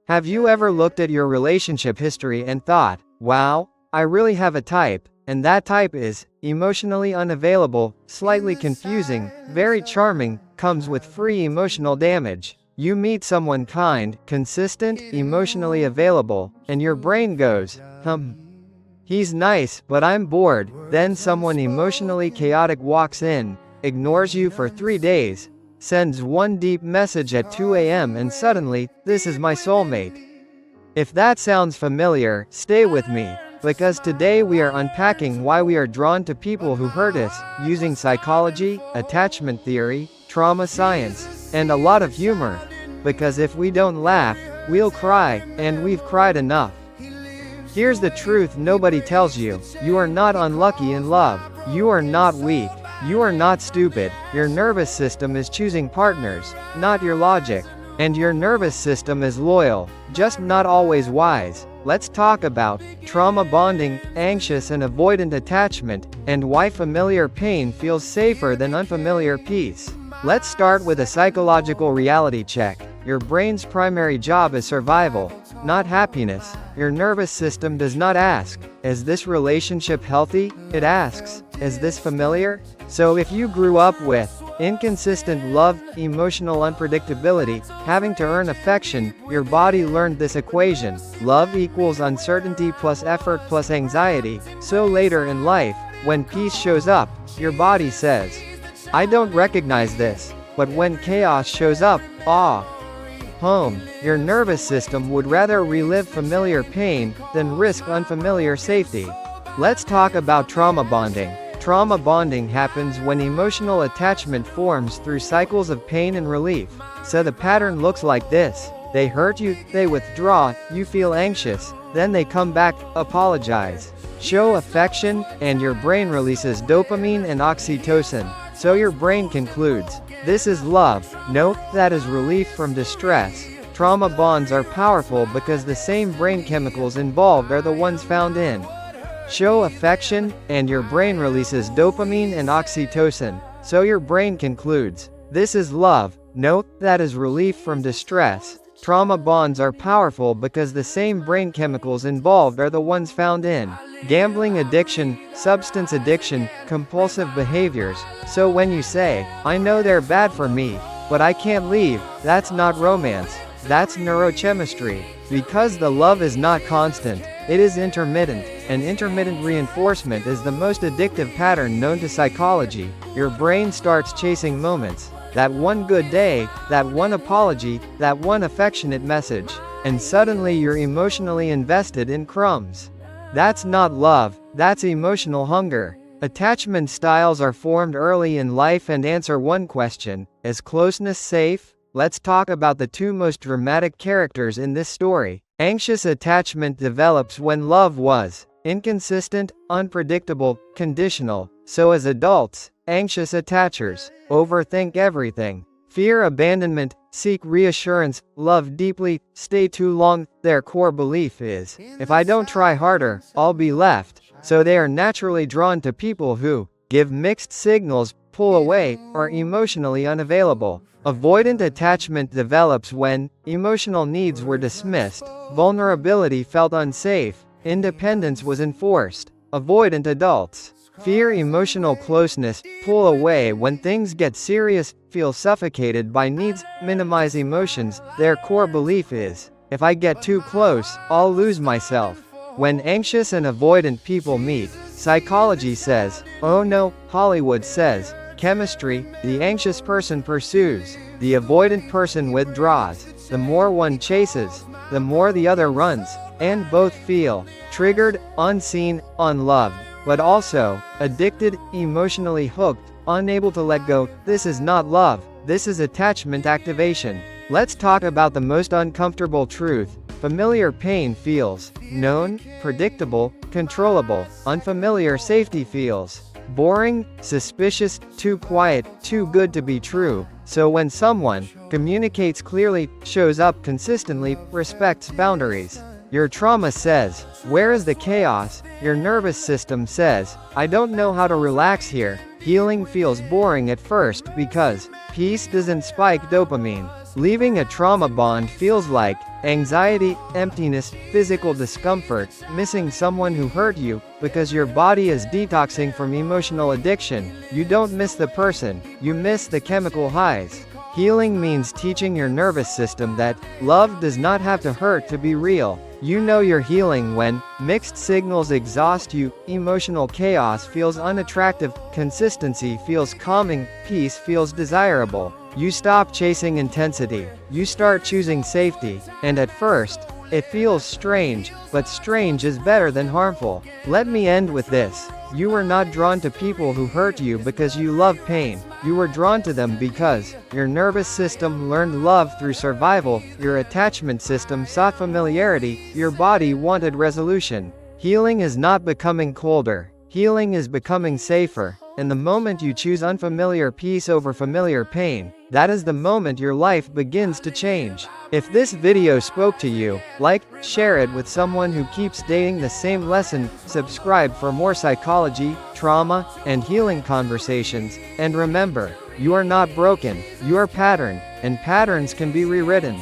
Have you ever looked at your relationship history and thought, wow, I really have a type, and that type is emotionally unavailable, slightly confusing, very charming, comes with free emotional damage? You meet someone kind, consistent, emotionally available, and your brain goes, he's nice, but I'm bored. Then someone emotionally chaotic walks in, ignores you for 3 days, sends one deep message at 2 a.m. and suddenly, this is my soulmate. If that sounds familiar, stay with me, because today we are unpacking why we are drawn to people who hurt us, using psychology, attachment theory, trauma science, and a lot of humor. Because if we don't laugh, we'll cry, and we've cried enough. Here's the truth nobody tells you: you are not unlucky in love. You are not weak. You are not stupid. Your nervous system is choosing partners, not your logic. And your nervous system is loyal, just not always wise. Let's talk about trauma bonding, anxious and avoidant attachment, and why familiar pain feels safer than unfamiliar peace. Let's start with a psychological reality check. Your brain's primary job is survival, not happiness. Your nervous system does not ask, is this relationship healthy? It asks, is this familiar? So if you grew up with inconsistent love, emotional unpredictability, having to earn affection, your body learned this equation: love equals uncertainty plus effort plus anxiety. So later in life, when peace shows up, your body says, I don't recognize this. But when chaos shows up, home, your nervous system would rather relive familiar pain than risk unfamiliar safety. Let's talk about trauma bonding. Trauma bonding happens when emotional attachment forms through cycles of pain and relief. So the pattern looks like this: they hurt you, they withdraw, you feel anxious, then they come back, apologize, show affection, and your brain releases dopamine and oxytocin. So your brain concludes, this is love. Note, that is relief from distress. Trauma bonds are powerful because the same brain chemicals involved are the ones found in show affection, and your brain releases dopamine and oxytocin. So your brain concludes, this is love. Note, that is relief from distress. Trauma bonds are powerful because the same brain chemicals involved are the ones found in gambling addiction, substance addiction, compulsive behaviors. So when you say, I know they're bad for me, but I can't leave, that's not romance. That's neurochemistry. Because the love is not constant, it is intermittent, and intermittent reinforcement is the most addictive pattern known to psychology. Your brain starts chasing moments. That one good day, that one apology, that one affectionate message, and suddenly you're emotionally invested in crumbs. That's not love, that's emotional hunger. Attachment styles are formed early in life and answer one question: is closeness safe? Let's talk about the two most dramatic characters in this story. Anxious attachment develops when love was inconsistent, unpredictable, conditional. So as adults, anxious attachers overthink everything. Fear abandonment, seek reassurance, love deeply, stay too long. Their core belief is, if I don't try harder, I'll be left. So they are naturally drawn to people who give mixed signals, pull away, or emotionally unavailable. Avoidant attachment develops when emotional needs were dismissed, vulnerability felt unsafe, independence was enforced. Avoidant adults fear emotional closeness, pull away when things get serious, feel suffocated by needs, minimize emotions. Their core belief is, if I get too close, I'll lose myself. When anxious and avoidant people meet, psychology says, oh no, Hollywood says, chemistry, the anxious person pursues, the avoidant person withdraws. The more one chases, the more the other runs, and both feel triggered, unseen, unloved, but also addicted, emotionally hooked, unable to let go. This is not love, this is attachment activation. Let's talk about the most uncomfortable truth. Familiar pain feels known, predictable, controllable. Unfamiliar safety feels boring, suspicious, too quiet, too good to be true. So when someone communicates clearly, shows up consistently, respects boundaries, Your trauma says, "Where is the chaos?" Your nervous system says, "I don't know how to relax here." Healing feels boring at first because peace doesn't spike dopamine. Leaving a trauma bond feels like anxiety, emptiness, physical discomfort, missing someone who hurt you, because your body is detoxing from emotional addiction. You don't miss the person, you miss the chemical highs. Healing means teaching your nervous system that love does not have to hurt to be real. You know you're healing when mixed signals exhaust you, emotional chaos feels unattractive, consistency feels calming, peace feels desirable. You stop chasing intensity. You start choosing safety. And at first, it feels strange, but strange is better than harmful. Let me end with this. You were not drawn to people who hurt you because you love pain. You were drawn to them because your nervous system learned love through survival, your attachment system sought familiarity, your body wanted resolution. Healing is not becoming colder. Healing is becoming safer. And the moment you choose unfamiliar peace over familiar pain, that is the moment your life begins to change. If this video spoke to you, like, share it with someone who keeps dating the same lesson, subscribe for more psychology, trauma, and healing conversations, and remember, you are not broken, you are patterned, and patterns can be rewritten.